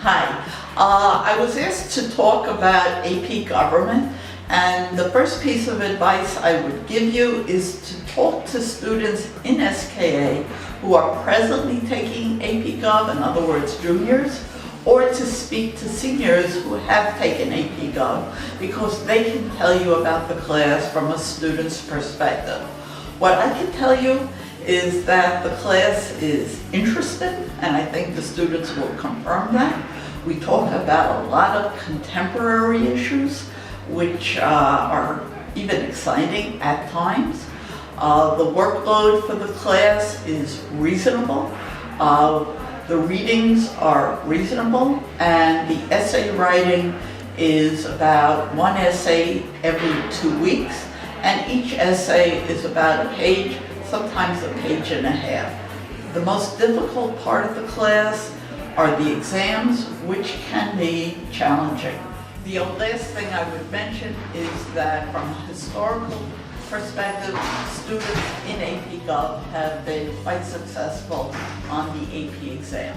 Hi. I was asked to talk about AP Government, and the first piece of advice I would give you is to talk to students in SKA who are presently taking AP Gov, in other words, juniors, or to speak to seniors who have taken AP Gov, because they can tell you about the class from a student's perspective. What I can tell you is that the class is interesting, and I think the students will confirm that. We talk about a lot of contemporary issues, which are even exciting at times. The workload for the class is reasonable. The readings are reasonable, and the essay writing is about one essay every 2 weeks, and each essay is about a page, sometimes a page and a half. The most difficult part of the class are the exams, which can be challenging. The last thing I would mention is that from a historical perspective, students in AP Gov have been quite successful on the AP exam.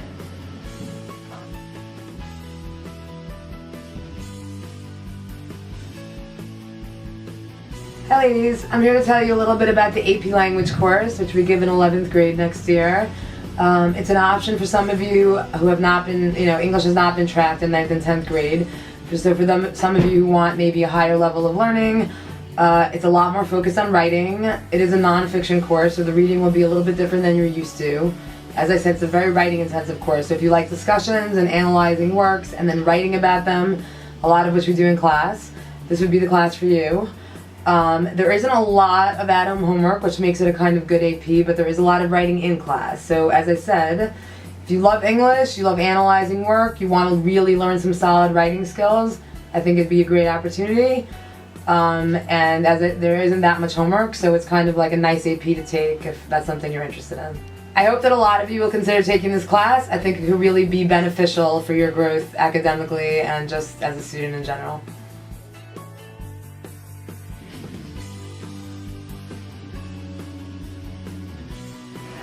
Hi ladies, I'm here to tell you a little bit about the AP language course, which we give in 11th grade next year. It's an option for some of you who have not been, English has not been tracked in 9th and 10th grade. So for some of you who want maybe a higher level of learning, it's a lot more focused on writing. It is a non-fiction course, so the reading will be a little bit different than you're used to. As I said, it's a very writing intensive course, so if you like discussions and analyzing works and then writing about them, a lot of which we do in class, this would be the class for you. There isn't a lot of at-home homework, which makes it a kind of good AP, but there is a lot of writing in class. So as I said, if you love English, you love analyzing work, you want to really learn some solid writing skills, I think it'd be a great opportunity. And there isn't that much homework, so it's kind of like a nice AP to take if that's something you're interested in. I hope that a lot of you will consider taking this class. I think it could really be beneficial for your growth academically and just as a student in general.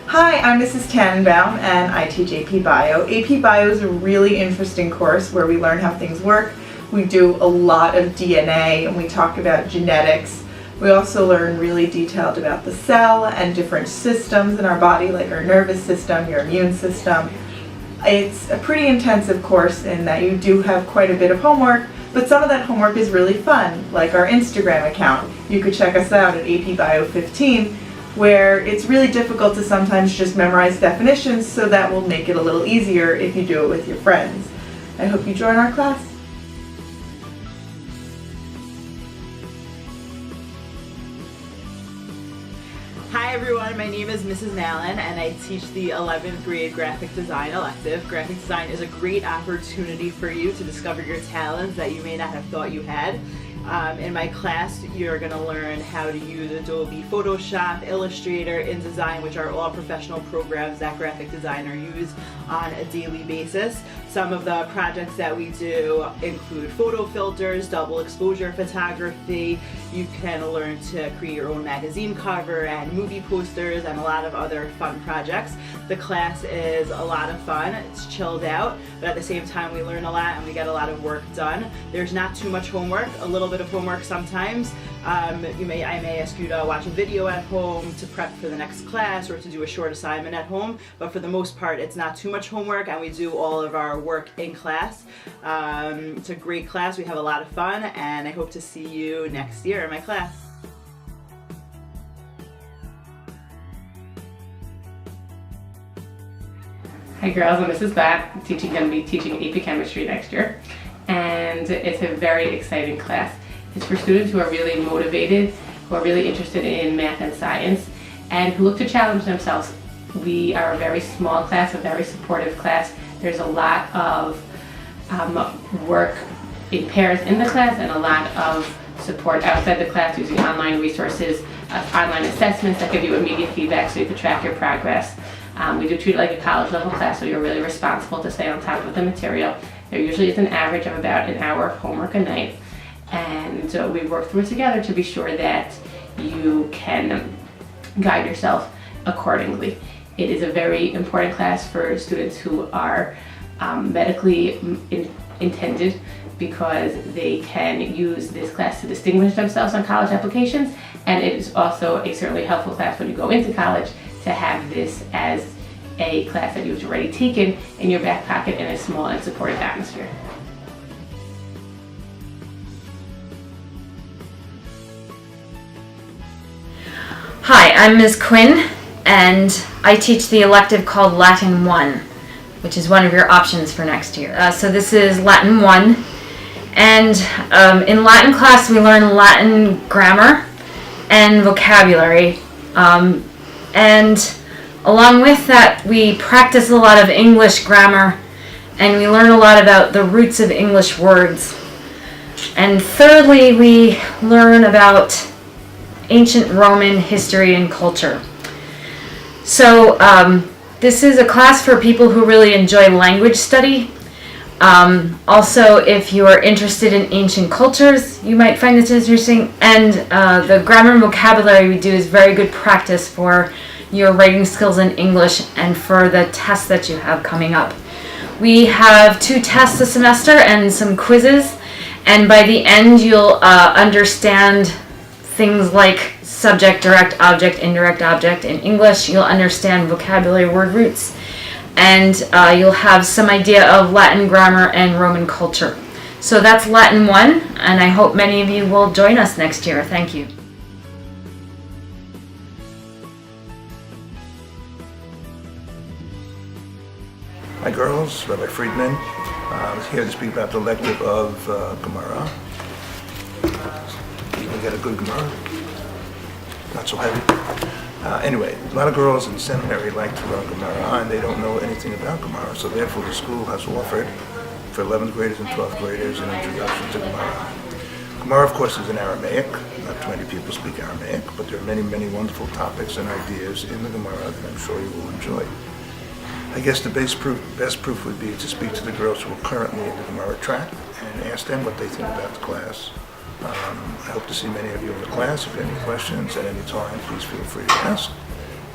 Hi, I'm Mrs. Tannenbaum and I teach AP Bio. AP Bio is a really interesting course where we learn how things work. We do a lot of DNA and we talk about genetics. We also learn really detailed about the cell and different systems in our body, like our nervous system, your immune system. It's a pretty intensive course in that you do have quite a bit of homework, but some of that homework is really fun, like our Instagram account. You could check us out at AP Bio 15. Where it's really difficult to sometimes just memorize definitions, so that will make it a little easier if you do it with your friends. I hope you join our class. Hi everyone, my name is Mrs. Nallen and I teach the 11th grade graphic design elective. Graphic design is a great opportunity for you to discover your talents that you may not have thought you had. In my class, you're going to learn how to use Adobe Photoshop, Illustrator, InDesign, which are all professional programs that graphic designers use on a daily basis. Some of the projects that we do include photo filters, double exposure photography. You can learn to create your own magazine cover and movie posters and a lot of other fun projects. The class is a lot of fun. It's chilled out, but at the same time we learn a lot and we get a lot of work done. There's not too much homework, a little bit of homework sometimes. I may ask you to watch a video at home to prep for the next class or to do a short assignment at home, but for the most part it's not too much homework and we do all of our work in class. It's a great class, we have a lot of fun, and I hope to see you next year in my class. Hi girls, I'm Mrs. Bat. I'm going to be teaching AP Chemistry next year, and it's a very exciting class. It's for students who are really motivated, who are really interested in math and science, and who look to challenge themselves. We are a very small class, a very supportive class. There's a lot of work in pairs in the class and a lot of support outside the class using online resources, online assessments that give you immediate feedback so you can track your progress. We do treat it like a college level class, so you're really responsible to stay on top of the material. There usually is an average of about an hour of homework a night, and we work through it together to be sure that you can guide yourself accordingly. It is a very important class for students who are medically intended because they can use this class to distinguish themselves on college applications, and it is also a certainly helpful class when you go into college to have this as a class that you've already taken in your back pocket in a small and supportive atmosphere. Hi, I'm Ms. Quinn, and I teach the elective called Latin 1, which is one of your options for next year. So this is Latin 1, and in Latin class we learn Latin grammar and vocabulary, and along with that we practice a lot of English grammar, and we learn a lot about the roots of English words. And thirdly, we learn about ancient Roman history and culture. So this is a class for people who really enjoy language study. Also, if you are interested in ancient cultures, you might find this interesting. And the grammar and vocabulary we do is very good practice for your writing skills in English and for the tests that you have coming up. We have 2 tests a semester and some quizzes, and by the end you'll understand things like subject, direct object, indirect object in English. You'll understand vocabulary word roots, and you'll have some idea of Latin grammar and Roman culture. So that's Latin 1, and I hope many of you will join us next year. Thank you. Hi girls, Rabbi Friedman. I was here to speak about the elective of Gemara. You can get a good Gemara, not so heavy. Anyway, a lot of girls in seminary like to learn Gemara and they don't know anything about Gemara, so therefore the school has offered for 11th graders and 12th graders an introduction to Gemara. Gemara, of course, is in Aramaic. Not too many people speak Aramaic, but there are many, many wonderful topics and ideas in the Gemara that I'm sure you will enjoy. I guess the best proof would be to speak to the girls who are currently in the Gemara track and ask them what they think about the class. I hope to see many of you in the class. If you have any questions at any time, please feel free to ask.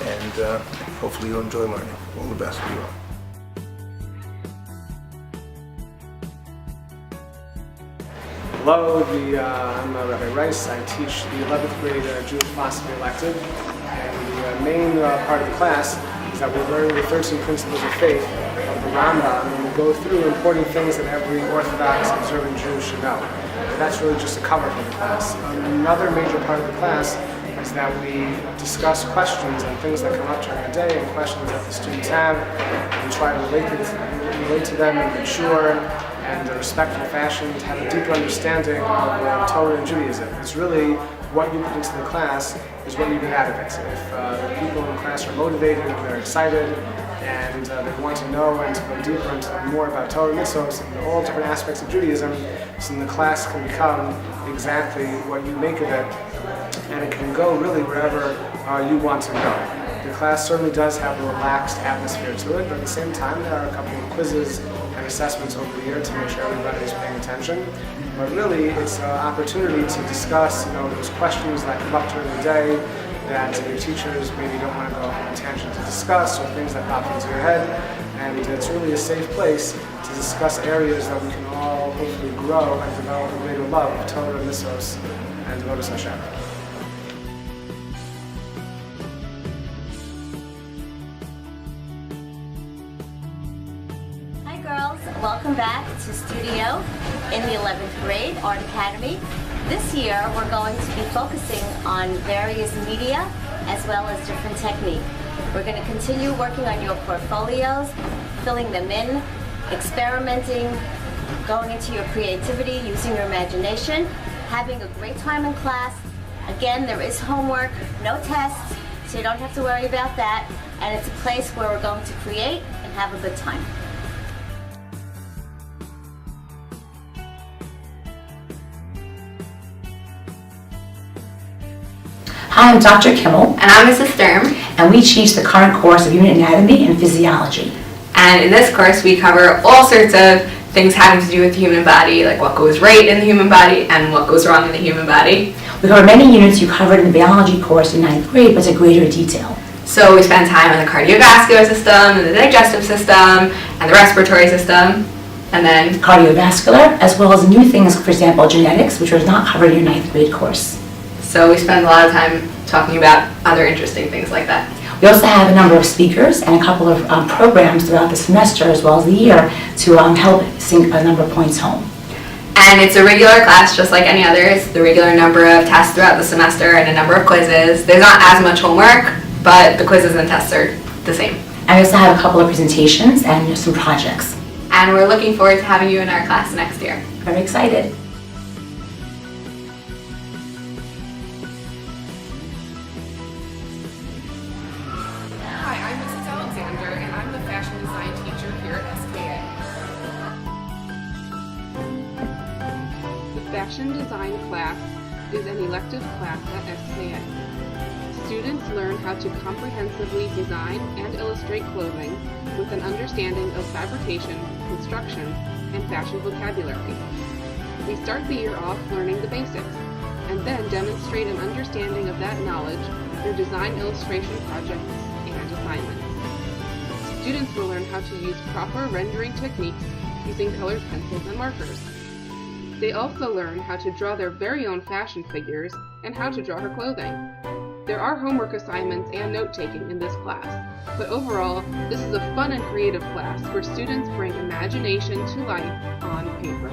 And hopefully you'll enjoy learning. All the best to you all. Hello, I'm Rabbi Rice. I teach the 11th grade Jewish philosophy elective. And the main part of the class is that we learn the 13 principles of faith of the Rambam, and we go through important things that every Orthodox observant Jew should know. And that's really just a cover for the class. Another major part of the class is that we discuss questions and things that come up during the day and questions that the students have. We try to relate to them in a mature and a respectful fashion to have a deeper understanding of Torah and Judaism. It's really what you put into the class is what you get out of it. If the people in the class are motivated and they're excited and they want to know and to go deeper into more about Torah and mitzvot and all different aspects of Judaism, so then the class can become exactly what you make of it, and it can go really wherever you want to go. The class certainly does have a relaxed atmosphere to it, but at the same time there are a couple of quizzes and assessments over the year to make sure everybody is paying attention. But really, it's an opportunity to discuss, those questions that come up during the day that your teachers maybe don't want to go on a tangent to discuss, or things that pop into your head. And it's really a safe place to discuss areas that we can all hopefully grow and develop a greater love of Torah, mitzvos, and Avodas Hashem. Welcome back to Studio in the 11th grade Art Academy. This year we're going to be focusing on various media as well as different technique. We're going to continue working on your portfolios, filling them in, experimenting, going into your creativity, using your imagination, having a great time in class. Again, there is homework, no tests, so you don't have to worry about that. And it's a place where we're going to create and have a good time. Hi, I'm Dr. Kimmel. And I'm Mrs. Sturm. And we teach the current course of Unit Anatomy and Physiology. And in this course we cover all sorts of things having to do with the human body, like what goes right in the human body and what goes wrong in the human body. We cover many units you covered in the biology course in 9th grade, but to greater detail. So we spend time on the cardiovascular system, and the digestive system, and the respiratory system, and then Cardiovascular, as well as new things, for example, genetics, which was not covered in your 9th grade course. so we spend a lot of time talking about other interesting things like that. We also have a number of speakers and a couple of programs throughout the semester as well as the year to help sink a number of points home. And it's a regular class just like any others, the regular number of tests throughout the semester and a number of quizzes. There's not as much homework, but the quizzes and tests are the same. And we also have a couple of presentations and some projects. And we're looking forward to having you in our class next year. Very excited. Hi, I'm Mrs. Alexander, and I'm the fashion design teacher here at SKA. The fashion design class is an elective class at SKA. Students learn how to comprehensively design and illustrate clothing with an understanding of fabrication, construction, and fashion vocabulary. We start the year off learning the basics, and then demonstrate an understanding of that knowledge through design illustration projects and assignments. Students will learn how to use proper rendering techniques using colored pencils and markers. They also learn how to draw their very own fashion figures and how to draw her clothing. There are homework assignments and note-taking in this class, but overall, this is a fun and creative class where students bring imagination to life on paper.